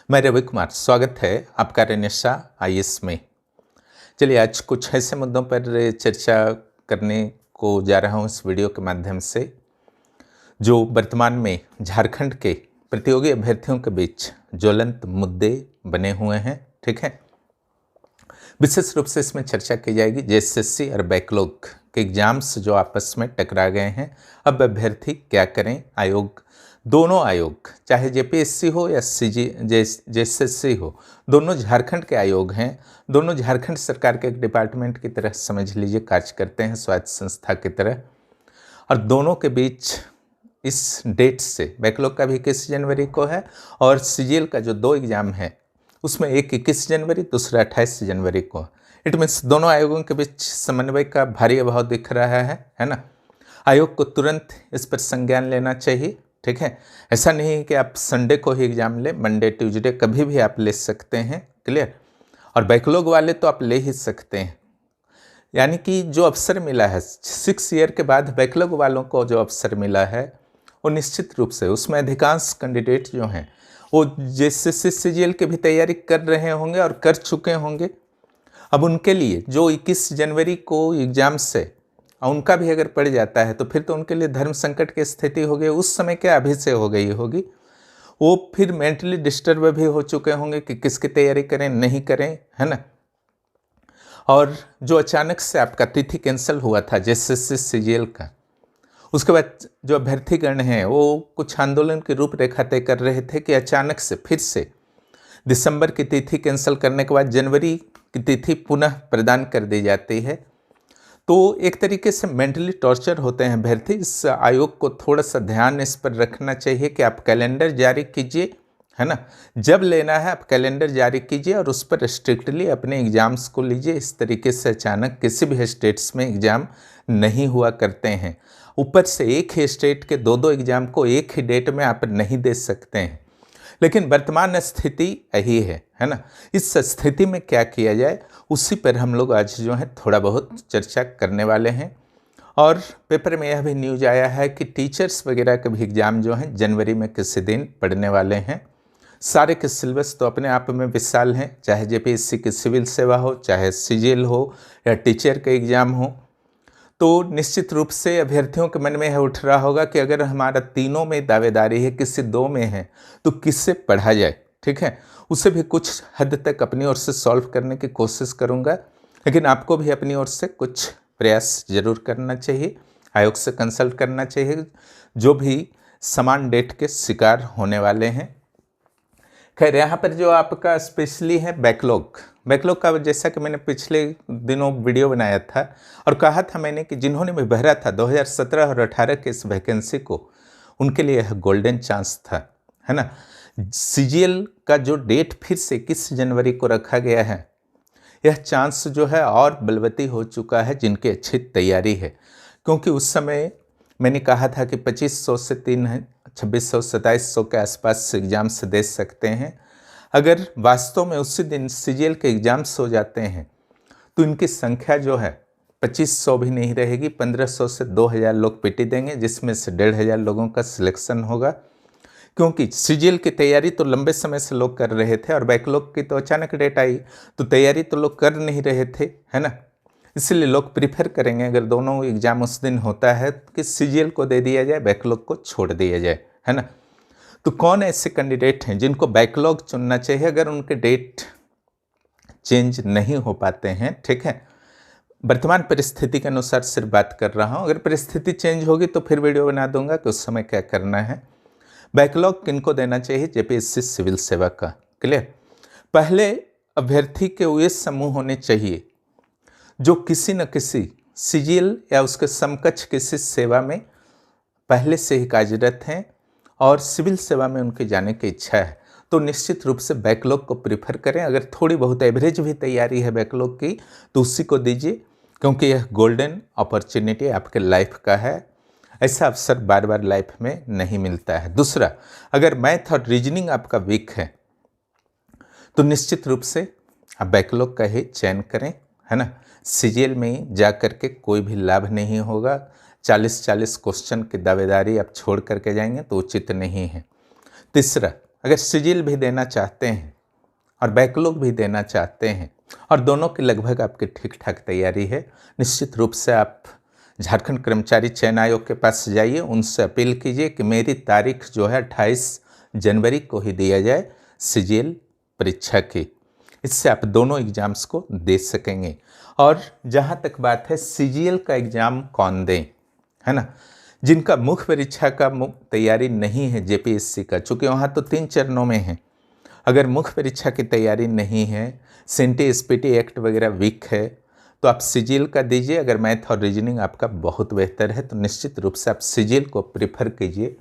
मैं रवि कुमार, स्वागत है आपका रेनेसा आईएएस में। चलिए आज कुछ ऐसे मुद्दों पर चर्चा करने को जा रहा हूँ इस वीडियो के माध्यम से जो वर्तमान में झारखंड के प्रतियोगी अभ्यर्थियों के बीच ज्वलंत मुद्दे बने हुए हैं। ठीक है, विशेष रूप से इसमें चर्चा की जाएगी जेएसएससी और बैकलॉग के एग्जाम्स जो आपस में टकरा गए हैं, अब अभ्यर्थी क्या करें। दोनों आयोग चाहे जेपीएससी हो या जेएसएससी हो, दोनों झारखंड के आयोग हैं। दोनों झारखंड सरकार के एक डिपार्टमेंट की तरह समझ लीजिए कार्य करते हैं, स्वायत्त संस्था की तरह। और दोनों के बीच इस डेट से बैकलॉग का भी 21 जनवरी को है और सीजीएल का जो 2 एग्जाम है उसमें एक 21 जनवरी, दूसरा 28 जनवरी को। इट मीन्स दोनों आयोगों के बीच समन्वय का भारी अभाव दिख रहा है ना। आयोग को तुरंत इस पर संज्ञान लेना चाहिए। ठीक है, ऐसा नहीं है कि आप संडे को ही एग्जाम लें, मंडे ट्यूसडे कभी भी आप ले सकते हैं। क्लियर। और बैकलॉग वाले तो आप ले ही सकते हैं, यानी कि जो अवसर मिला है 6 ईयर के बाद बैकलॉग वालों को जो अवसर मिला है वो निश्चित रूप से उसमें अधिकांश कैंडिडेट जो हैं वो जेएसएससी सीजीएल की भी तैयारी कर रहे होंगे और कर चुके होंगे। अब उनके लिए जो 21 जनवरी को एग्जाम से उनका भी अगर पड़ जाता है तो फिर तो उनके लिए धर्म संकट की स्थिति हो गई। उस समय क्या अभी से हो गई होगी, वो फिर मेंटली डिस्टर्ब भी हो चुके होंगे कि किसकी तैयारी करें नहीं करें, है ना। और जो अचानक से आपका तिथि कैंसिल हुआ था जेएसएससी सीजीएल का, उसके बाद जो अभ्यर्थीगण हैं वो कुछ आंदोलन की रूपरेखा तय कर रहे थे कि अचानक से फिर से दिसंबर की तिथि कैंसिल करने के बाद जनवरी की तिथि पुनः प्रदान कर दी जाती है। तो एक तरीके से मेंटली टॉर्चर होते हैं अभ्यर्थी। इस आयोग को थोड़ा सा ध्यान इस पर रखना चाहिए कि आप कैलेंडर जारी कीजिए, है ना। जब लेना है आप कैलेंडर जारी कीजिए और उस पर स्ट्रिक्टली अपने एग्जाम्स को लीजिए। इस तरीके से अचानक किसी भी स्टेट्स में एग्ज़ाम नहीं हुआ करते हैं। ऊपर से एक ही स्टेट के 2-2 एग्जाम को एक ही डेट में आप नहीं दे सकते हैं। लेकिन वर्तमान स्थिति यही है ना। इस स्थिति में क्या किया जाए उसी पर हम लोग आज जो है थोड़ा बहुत चर्चा करने वाले हैं। और पेपर में यह भी न्यूज आया है कि टीचर्स वगैरह के भी एग्जाम जो हैं जनवरी में किसी दिन पढ़ने वाले हैं। सारे के सिलेबस तो अपने आप में विशाल हैं, चाहे जेपीएससी की सिविल सेवा हो, चाहे सीजीएल हो या टीचर के एग्जाम हो। तो निश्चित रूप से अभ्यर्थियों के मन में यह उठ रहा होगा कि अगर हमारा तीनों में दावेदारी है, किसी 2 में है, तो किससे पढ़ा जाए। ठीक है, उसे भी कुछ हद तक अपनी ओर से सॉल्व करने की कोशिश करूंगा, लेकिन आपको भी अपनी ओर से कुछ प्रयास जरूर करना चाहिए, आयोग से कंसल्ट करना चाहिए जो भी समान डेट के शिकार होने वाले हैं। खैर, यहाँ पर जो आपका स्पेशली है बैकलॉग का, जैसा कि मैंने पिछले दिनों वीडियो बनाया था और कहा था मैंने कि जिन्होंने भी भरा था 2017 और 18 के इस वैकेंसी को, उनके लिए यह गोल्डन चांस था, है ना। सीजीएल का जो डेट फिर से 21 जनवरी को रखा गया है, यह चांस जो है और बलवती हो चुका है जिनकी अच्छी तैयारी है। क्योंकि उस समय मैंने कहा था कि 2500 से 2600-2700 के आसपास एग्जाम्स दे सकते हैं। अगर वास्तव में उसी दिन सीजीएल के एग्जाम्स हो जाते हैं तो इनकी संख्या जो है 2500 भी नहीं रहेगी, 1500 से 2000 लोग पीटी देंगे, जिसमें से 1500 लोगों का सिलेक्शन होगा। क्योंकि सीजीएल की तैयारी तो लंबे समय से लोग कर रहे थे और बैकलॉग की तो अचानक डेट आई, तो तैयारी तो लोग कर नहीं रहे थे, है ना। इसलिए लोग प्रीफर करेंगे अगर दोनों एग्जाम उस दिन होता है कि सीजीएल को दे दिया जाए, बैकलॉग को छोड़ दिया जाए, है ना। तो कौन ऐसे कैंडिडेट हैं जिनको बैकलॉग चुनना चाहिए अगर उनके डेट चेंज नहीं हो पाते हैं। ठीक है, वर्तमान परिस्थिति के अनुसार सिर्फ बात कर रहा हूं, अगर परिस्थिति चेंज होगी तो फिर वीडियो बना दूंगा कि उस समय क्या करना है। बैकलॉग किनको देना चाहिए, जेपीएससी सिविल सेवा का। क्लियर। पहले अभ्यर्थी के वे समूह होने चाहिए जो किसी न किसी सीजीएल या उसके समकक्ष किसी सेवा में पहले से ही कार्यरत हैं और सिविल सेवा में उनके जाने की इच्छा है, तो निश्चित रूप से बैकलॉग को प्रीफर करें। अगर थोड़ी बहुत एवरेज भी तैयारी है बैकलॉग की तो उसी को दीजिए, क्योंकि यह गोल्डन अपॉर्चुनिटी आपके लाइफ का है। ऐसा अवसर बार बार लाइफ में नहीं मिलता है। दूसरा, अगर मैथ और रीजनिंग आपका वीक है तो निश्चित रूप से आप बैकलॉग का ही चयन करें, है ना। सीजीएल में जा करके कोई भी लाभ नहीं होगा। 40-40 क्वेश्चन की दावेदारी आप छोड़ करके जाएंगे तो उचित नहीं है। तीसरा, अगर सिजिल भी देना चाहते हैं और बैकलॉग भी देना चाहते हैं और दोनों की लगभग आपकी ठीक ठाक तैयारी है, निश्चित रूप से आप झारखंड कर्मचारी चयन आयोग के पास जाइए, उनसे अपील कीजिए कि मेरी तारीख जो है 28 जनवरी को ही दिया जाए सिजिल परीक्षा की। इससे आप दोनों एग्जाम्स को दे सकेंगे। और जहाँ तक बात है सिजिल का एग्ज़ाम कौन दें, है ना, जिनका मुख्य परीक्षा का तैयारी नहीं है जेपीएससी का, चूँकि वहाँ तो 3 चरणों में है। अगर मुख्य परीक्षा की तैयारी नहीं है, सेंटी एसपीटी एक्ट वगैरह वीक है, तो आप सिजिल का दीजिए। अगर मैथ और रीजनिंग आपका बहुत बेहतर है तो निश्चित रूप से आप सिजिल को प्रीफर कीजिए।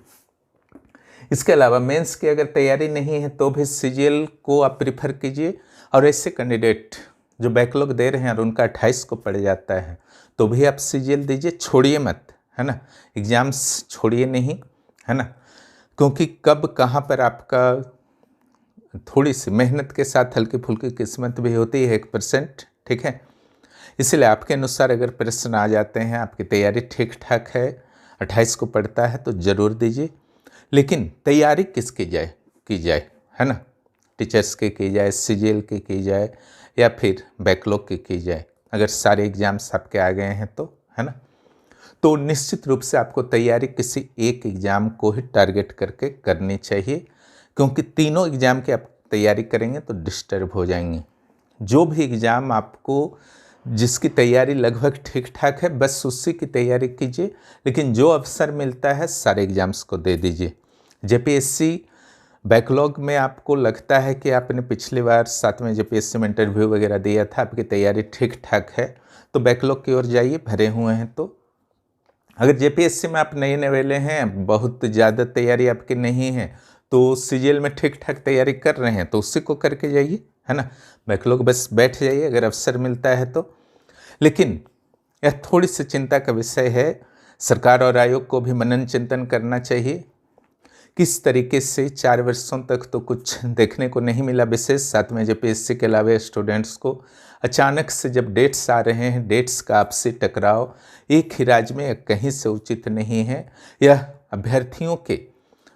इसके अलावा मेंस की अगर तैयारी नहीं है तो भी सिजिल को आप प्रीफर कीजिए। और ऐसे कैंडिडेट जो बैकलॉग दे रहे हैं और उनका 28 को पड़ जाता है तो भी आप सिजिल दीजिए, छोड़िए मत, है ना, एग्ज़ाम्स छोड़िए नहीं, है ना, क्योंकि कब कहाँ पर आपका थोड़ी सी मेहनत के साथ हल्की फुल्की किस्मत भी होती है 1%, ठीक है। इसलिए आपके अनुसार अगर प्रश्न आ जाते हैं, आपकी तैयारी ठीक ठाक है, 28 को पड़ता है तो ज़रूर दीजिए। लेकिन तैयारी किसकी की जाए, है ना, टीचर्स की जाए, सिजिल की जाए, या फिर बैकलॉग की जाए। अगर सारे एग्ज़ाम्स आपके आ गए हैं तो, है ना, तो निश्चित रूप से आपको तैयारी किसी एक एग्ज़ाम को ही टारगेट करके करनी चाहिए, क्योंकि तीनों एग्ज़ाम की आप तैयारी करेंगे तो डिस्टर्ब हो जाएंगे। जो भी एग्ज़ाम आपको जिसकी तैयारी लगभग ठीक ठाक है बस उसी की तैयारी कीजिए, लेकिन जो अवसर मिलता है सारे एग्ज़ाम्स को दे दीजिए। जेपीएससी बैकलॉग में आपको लगता है कि आपने पिछली बार 7वें जेपीएससी में इंटरव्यू वगैरह दिया था, आपकी तैयारी ठीक ठाक है, तो बैकलॉग की ओर जाइए, भरे हुए हैं तो। अगर जेपीएससी में आप नए नवेले हैं, बहुत ज़्यादा तैयारी आपकी नहीं है, तो सिजिल में ठीक ठाक तैयारी कर रहे हैं तो उसी को करके जाइए, है ना, बैकलॉग बस बैठ जाइए अगर अवसर मिलता है तो। लेकिन यह थोड़ी सी चिंता का विषय है, सरकार और आयोग को भी मनन चिंतन करना चाहिए। किस तरीके से 4 वर्षों तक तो कुछ देखने को नहीं मिला, विशेष 7वें जेपीएससी के अलावा स्टूडेंट्स को अचानक से जब डेट्स आ रहे हैं, डेट्स का आपसी टकराव एक ही राज्य में कहीं से उचित नहीं है। यह अभ्यर्थियों के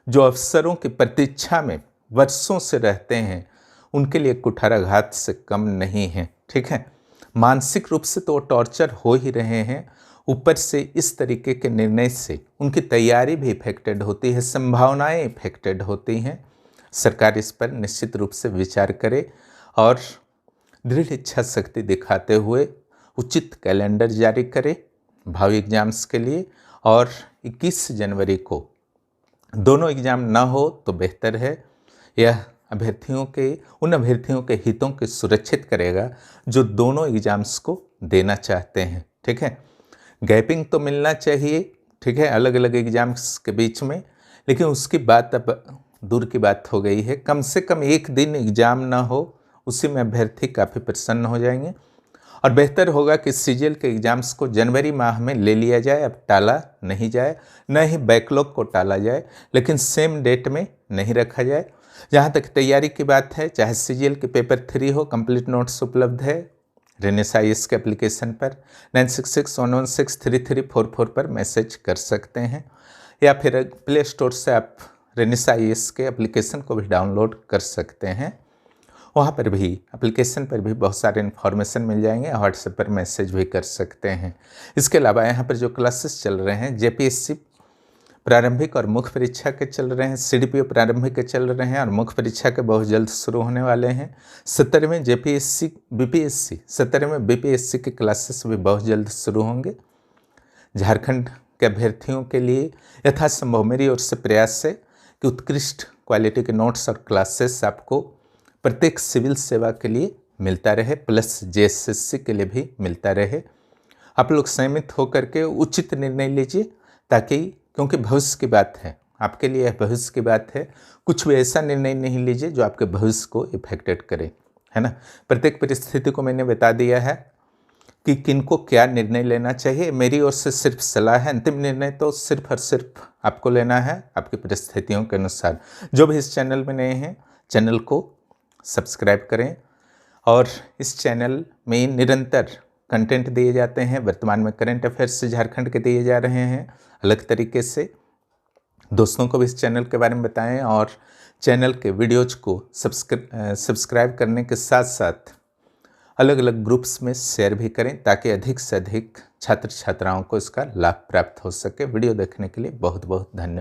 जो अवसरों की प्रतीक्षा में वर्षों से रहते हैं उनके लिए कुठाराघात से कम नहीं है, ठीक है। मानसिक रूप से तो टॉर्चर हो ही रहे हैं, ऊपर से इस तरीके के निर्णय से उनकी तैयारी भी इफेक्टेड होती है, संभावनाएं इफेक्टेड होती हैं। सरकार इस पर निश्चित रूप से विचार करे और दृढ़ इच्छा शक्ति दिखाते हुए उचित कैलेंडर जारी करे भावी एग्जाम्स के लिए, और 21 जनवरी को दोनों एग्ज़ाम ना हो तो बेहतर है। यह उन अभ्यर्थियों के हितों को सुरक्षित करेगा जो दोनों एग्ज़ाम्स को देना चाहते हैं, ठीक है। गैपिंग तो मिलना चाहिए, ठीक है, अलग अलग एग्ज़ाम्स के बीच में, लेकिन उसकी बात अब दूर की बात हो गई है। कम से कम एक दिन एग्ज़ाम ना हो, उसी में अभ्यर्थी काफ़ी प्रसन्न हो जाएंगे। और बेहतर होगा कि सिजिल के एग्ज़ाम्स को जनवरी माह में ले लिया जाए, अब टाला नहीं जाए, न ही बैकलॉग को टाला जाए, लेकिन सेम डेट में नहीं रखा जाए। जहाँ तक तैयारी की बात है, चाहे सिजिल के पेपर 3 हो, कंप्लीट नोट्स उपलब्ध है रेनेसा IAS के एप्लीकेशन पर 9661163344 पर मैसेज कर सकते हैं, या फिर प्ले स्टोर से आप रेनेसा IAS के एप्लीकेशन को भी डाउनलोड कर सकते हैं। वहाँ पर भी एप्लीकेशन पर भी बहुत सारे इन्फॉर्मेशन मिल जाएंगे, व्हाट्सएप पर मैसेज भी कर सकते हैं। इसके अलावा यहाँ पर जो क्लासेस चल रहे हैं, जेपीएससी प्रारंभिक और मुख्य परीक्षा के चल रहे हैं, सीडीपीओ प्रारंभिक के चल रहे हैं और मुख्य परीक्षा के बहुत जल्द शुरू होने वाले हैं। 17वें बीपीएससी के क्लासेस भी बहुत जल्द शुरू होंगे। झारखंड के अभ्यर्थियों के लिए यथासंभव मेरी ओर से प्रयास है कि उत्कृष्ट क्वालिटी के नोट्स और क्लासेस आपको प्रत्येक सिविल सेवा के लिए मिलता रहे, प्लस जेएसएससी के लिए भी मिलता रहे। आप लोग संयमित होकर के उचित निर्णय लीजिए, ताकि, क्योंकि भविष्य की बात है, आपके लिए भविष्य की बात है, कुछ भी ऐसा निर्णय नहीं लीजिए जो आपके भविष्य को इफेक्टेड करे, है ना। प्रत्येक परिस्थिति को मैंने बता दिया है कि किनको क्या निर्णय लेना चाहिए। मेरी ओर से सिर्फ सलाह है, अंतिम निर्णय तो सिर्फ और सिर्फ आपको लेना है आपकी परिस्थितियों के अनुसार। जो भी इस चैनल में नए हैं, चैनल को सब्सक्राइब करें, और इस चैनल में निरंतर कंटेंट दिए जाते हैं। वर्तमान में करंट अफेयर्स से झारखंड के दिए जा रहे हैं अलग तरीके से, दोस्तों को भी इस चैनल के बारे में बताएं और चैनल के वीडियोज को सब्सक्राइब करने के साथ साथ अलग अलग ग्रुप्स में शेयर भी करें ताकि अधिक से अधिक छात्र छात्राओं को इसका लाभ प्राप्त हो सके। वीडियो देखने के लिए बहुत बहुत धन्यवाद।